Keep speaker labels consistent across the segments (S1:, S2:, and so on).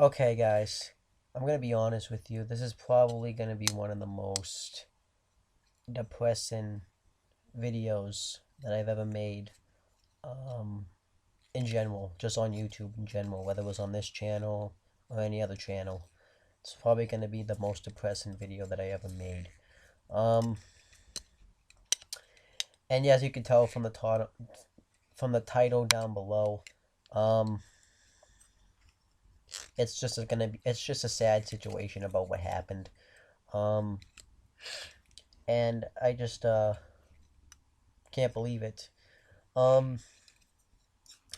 S1: Okay, guys, I'm gonna be honest with you. This is probably gonna be one of the most depressing videos that I've ever made. Um, in general, just on YouTube in general, whether it was on this channel or any other channel. It's probably gonna be the most depressing video that I ever made. Um, and yeah, as you can tell from the title down below, um, it's just a sad situation about what happened. Um, and I just can't believe it. Um,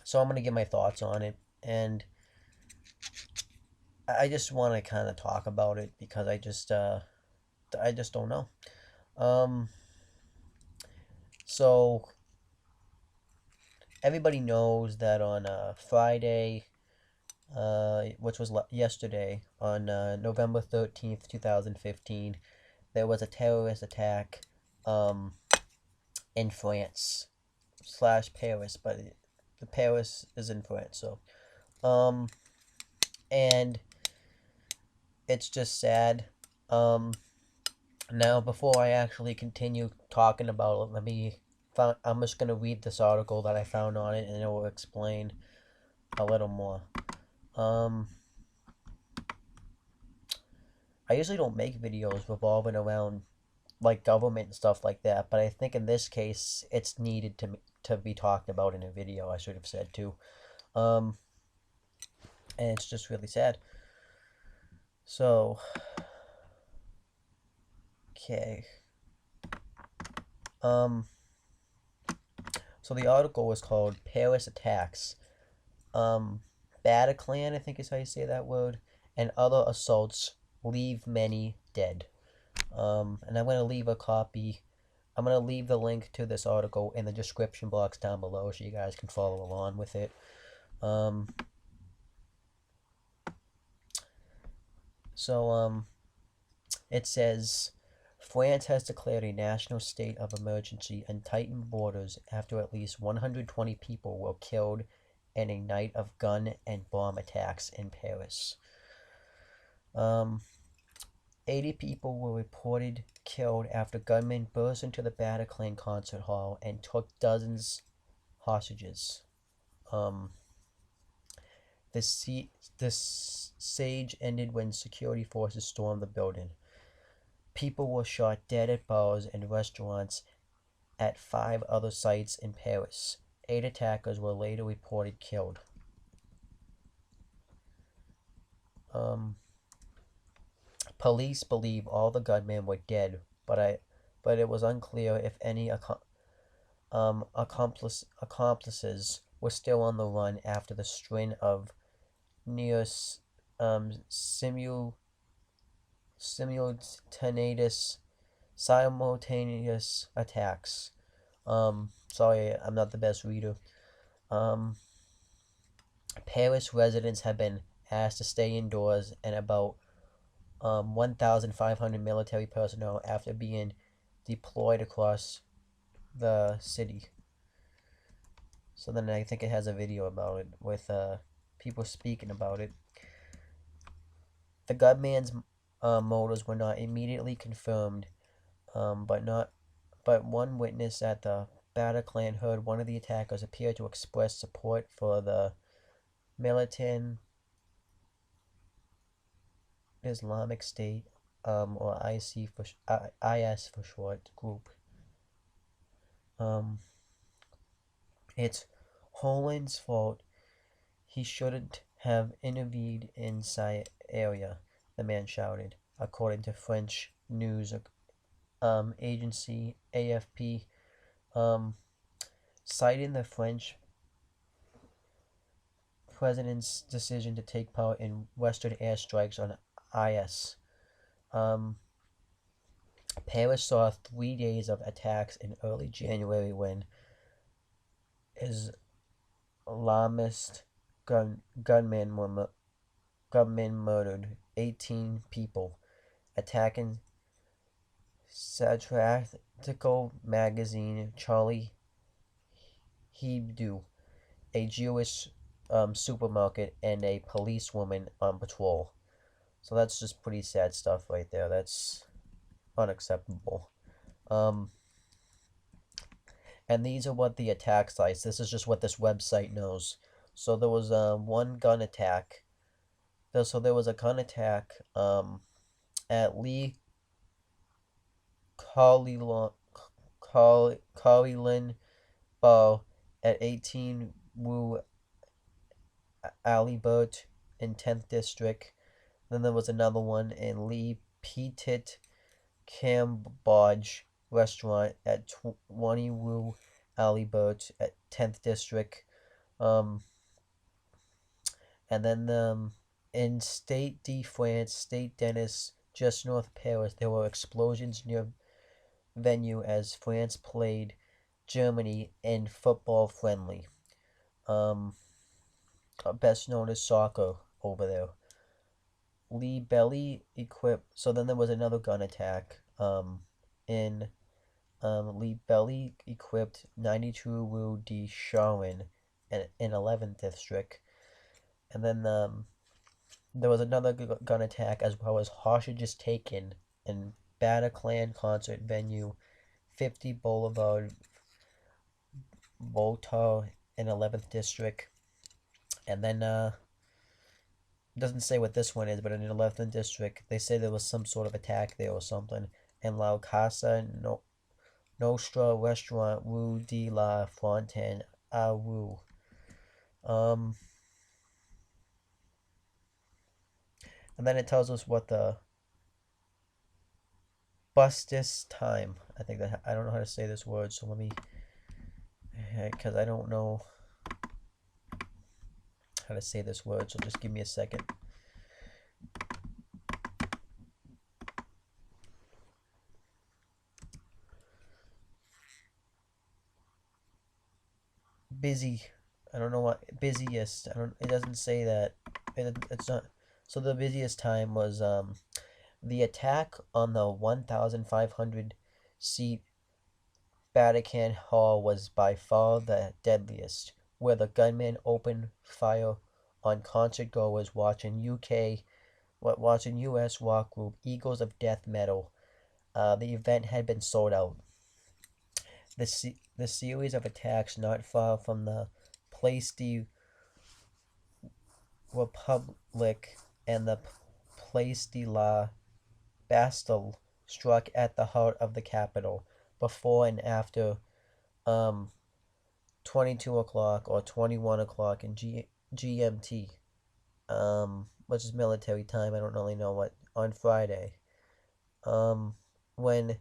S1: so I'm gonna give my thoughts on it, and I just want to kind of talk about it because I just don't know. Um, so everybody knows that on Friday, which was yesterday, on November 13th, 2015, there was a terrorist attack, um, in France slash Paris, but the Paris is in France, so um, and it's just sad. Um, Now, before I actually continue talking about it, I'm just going to read this article that I found on it and it will explain a little more. Um, I usually don't make videos revolving around like government and stuff like that, but I think in this case it's needed to be talked about in a video, I should have said too. Um, and it's just really sad. So, okay. Um, so the article was called Paris Attacks. Um, Bataclan, I think is how you say that word, and other assaults leave many dead. And I'm going to leave a copy. I'm going to leave the link to this article in the description box down below so you guys can follow along with it. Um, so, it says France has declared a national state of emergency and tightened borders after at least 120 people were killed in a night of gun and bomb attacks in Paris. Um, 80 people were reported killed after gunmen burst into the Bataclan concert hall and took dozens hostages. Um, the siege ended when security forces stormed the building. People were shot dead at bars and restaurants at 5 other sites in Paris. 8 attackers were later reported killed. Um, Police believe all the gunmen were dead, but it was unclear if any accomplices were still on the run after the string of near simultaneous simultaneous attacks. Sorry, I'm not the best reader. Um, Paris residents have been asked to stay indoors, and about 1,500 military personnel after being deployed across the city. So then I think it has a video about it with people speaking about it. The gunman's motives were not immediately confirmed, but one witness at the Bataclan heard one of the attackers appear to express support for the militant Islamic State, or IS for short, group. Um, it's Holland's fault. He shouldn't have intervened in area, the man shouted, according to French news agency AFP, um, citing the French president's decision to take part in Western airstrikes on IS. Um, Paris saw 3 days of attacks in early January when Islamist gunmen murdered 18 people, attacking satirical magazine Charlie Hebdo, a Jewish supermarket and a policewoman on patrol. So that's just pretty sad stuff right there. That's unacceptable. Um, and these are what the attack sites. This is just what this website knows. So there was one gun attack. So there was a gun attack at Lee Colleyland Bar at 18 Wu Alibert in 10th District. Then there was another one in Lee Petit Cambodge restaurant at 20 Wu Alibert at 10th District. And then in State de France, State Denis, just north of Paris, there were explosions near venue as France played Germany in football friendly. Um, Best known as soccer over there. Lee Belly equipped. So then there was another gun attack. In Lee Belly equipped 92 Rue de Charon in 11th District. And then there was another gun attack as well as hostages taken in Bataclan concert venue, 50 Boulevard, Volta in 11th District. And then doesn't say what this one is, but in the 11th District, they say there was some sort of attack there or something. In La Casa Nostra Restaurant, Rue de la Fontaine, Rue. And then it tells us what the bustis time. I think that I don't know how to say this word, so let me, because I don't know how to say this word, so just give me a second. Busy. I don't know what busiest. I don't. It doesn't say that. It's not. So the busiest time was the attack on the 1,500 seat Vatican Hall was by far the deadliest, where the gunman opened fire on concert goers watching US rock group Eagles of Death Metal. The event had been sold out. The series of attacks not far from the Place de Republique and the Place de la Bastille struck at the heart of the capital before and after 22 o'clock or 21 o'clock in GMT, which is military time. I don't really know what, on Friday. When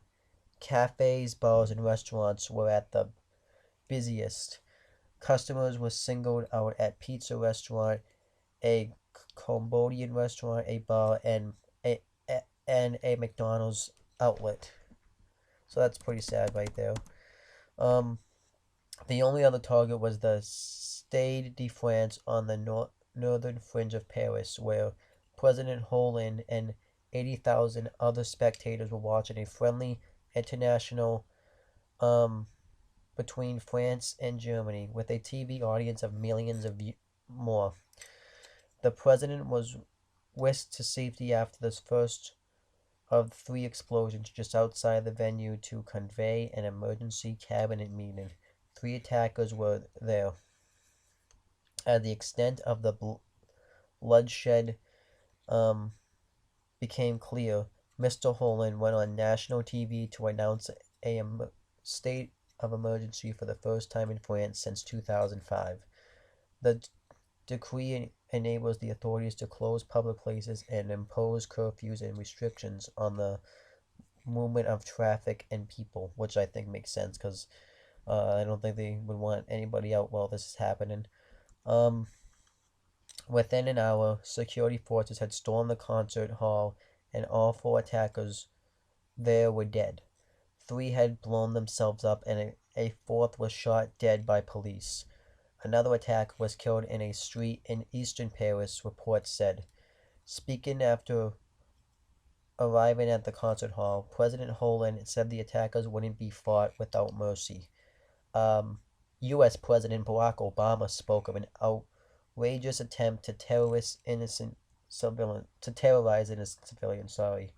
S1: cafes, bars, and restaurants were at the busiest. Customers were singled out at pizza restaurant, a Cambodian restaurant, a bar, and a McDonald's outlet. So that's pretty sad right there. The only other target was the Stade de France on the northern fringe of Paris, where President Hollande and 80,000 other spectators were watching a friendly international between France and Germany, with a TV audience of millions of more. The president was whisked to safety after this first of 3 explosions just outside the venue to convey an emergency cabinet meeting. 3 attackers were there. As the extent of the bloodshed became clear, Mr. Hollande went on national TV to announce a state of emergency for the first time in France since 2005. The decree enables the authorities to close public places and impose curfews and restrictions on the movement of traffic and people, which I think makes sense because I don't think they would want anybody out while this is happening. Within an hour, security forces had stormed the concert hall, and all 4 attackers there were dead. 3 had blown themselves up, and a 4th was shot dead by police. Another attacker was killed in a street in eastern Paris, reports said. Speaking after arriving at the concert hall, President Hollande said the attackers wouldn't be fought without mercy. U.S. President Barack Obama spoke of an outrageous attempt to terrorize innocent civilians. Sorry.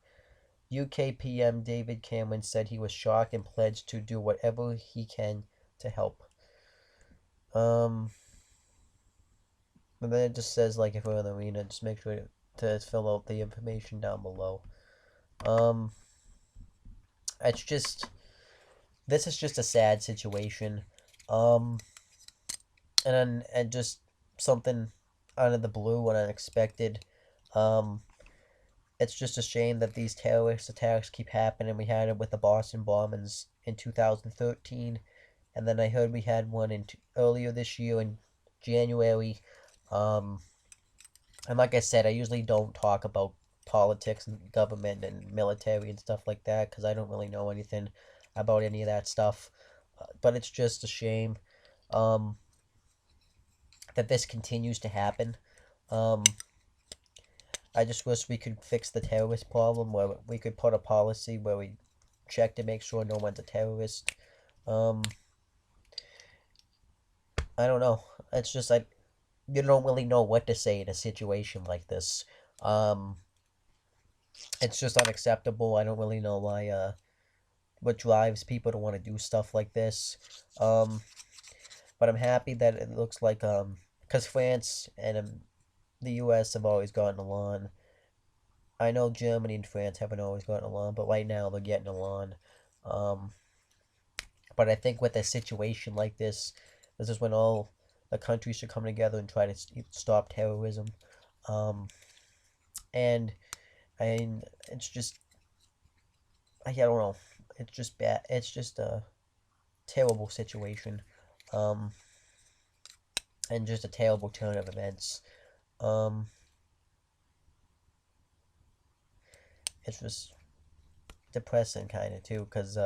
S1: UK PM David Cameron said he was shocked and pledged to do whatever he can to help. And then it just says, like, if we're in the arena, just make sure to fill out the information down below. It's just, this is just a sad situation. And just something out of the blue and unexpected. It's just a shame that these terrorist attacks keep happening. We had it with the Boston bombings in 2013, and then I heard we had one earlier this year in January. And like I said, I usually don't talk about politics and government and military and stuff like that because I don't really know anything about any of that stuff. But it's just a shame that this continues to happen. I just wish we could fix the terrorist problem where we could put a policy where we check to make sure no one's a terrorist. I don't know. It's just like you don't really know what to say in a situation like this. It's just unacceptable. I don't really know why what drives people to want to do stuff like this. But I'm happy that it looks like because France and the U.S. have always gotten along. I know Germany and France haven't always gotten along, but right now they're getting along. But I think with a situation like this is when all the countries should come together and try to stop terrorism. And it's just, I don't know, it's just bad. It's just a terrible situation, and just a terrible turn of events. It's just depressing kind of too, because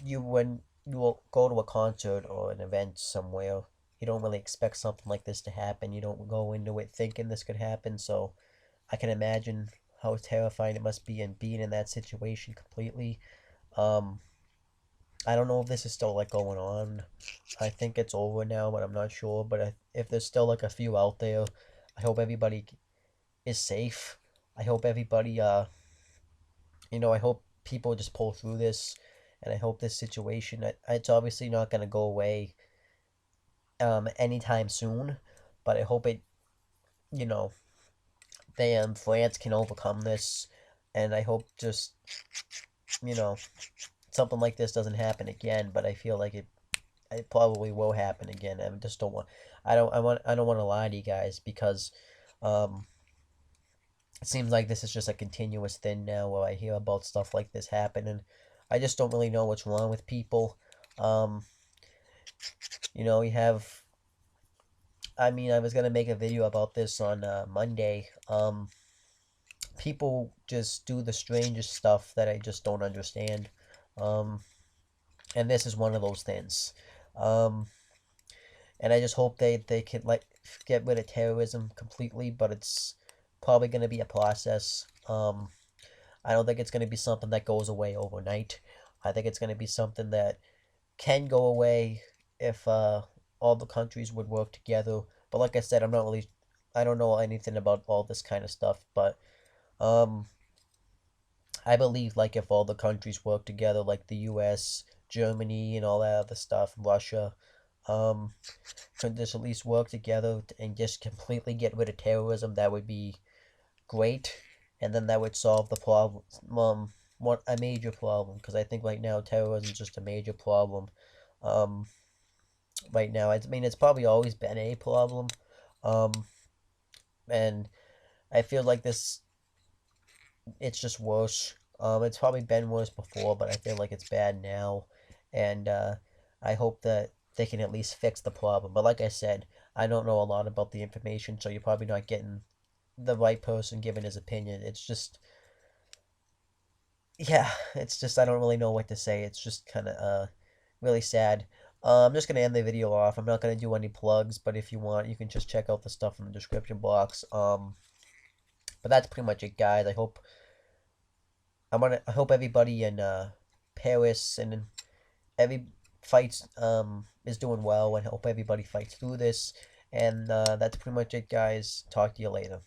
S1: when you will go to a concert or an event somewhere, you don't really expect something like this to happen. You don't go into it thinking this could happen, so I can imagine how terrifying it must be in being in that situation completely. I don't know if this is still like going on. I think it's over now, but I'm not sure. But if there's still like a few out there, I hope everybody is safe. I hope everybody, I hope people just pull through this, and I hope this situation, it's obviously not gonna go away, anytime soon, but I hope it, you know, France can overcome this, and I hope just, you know, something like this doesn't happen again. But I feel like it probably will happen again. I just don't want. I don't want to lie to you guys because, it seems like this is just a continuous thing now where I hear about stuff like this happening. I just don't really know what's wrong with people. You have. I mean, I was gonna make a video about this on Monday. People just do the strangest stuff that I just don't understand. And this is one of those things. And I just hope they can like get rid of terrorism completely, but it's probably going to be a process. I don't think it's going to be something that goes away overnight. I think it's going to be something that can go away if all the countries would work together. But like I said, I don't know anything about all this kind of stuff, but I believe like if all the countries work together, like the U.S., Germany, and all that other stuff, Russia, could just at least work together and just completely get rid of terrorism, that would be great, and then that would solve the problem, a major problem, because I think right now terrorism is just a major problem. Right now, I mean, it's probably always been a problem, and I feel like it's just worse. It's probably been worse before, but I feel like it's bad now, and I hope that they can at least fix the problem. But like I said, I don't know a lot about the information, so you're probably not getting the right person giving his opinion. It's just, yeah, it's just I don't really know what to say. It's just kind of really sad. I'm just gonna end the video off. I'm not gonna do any plugs, but if you want, you can just check out the stuff in the description box. But that's pretty much it, guys. I hope everybody in Paris and every fights is doing well, and hope everybody fights through this. And that's pretty much it, guys. Talk to you later.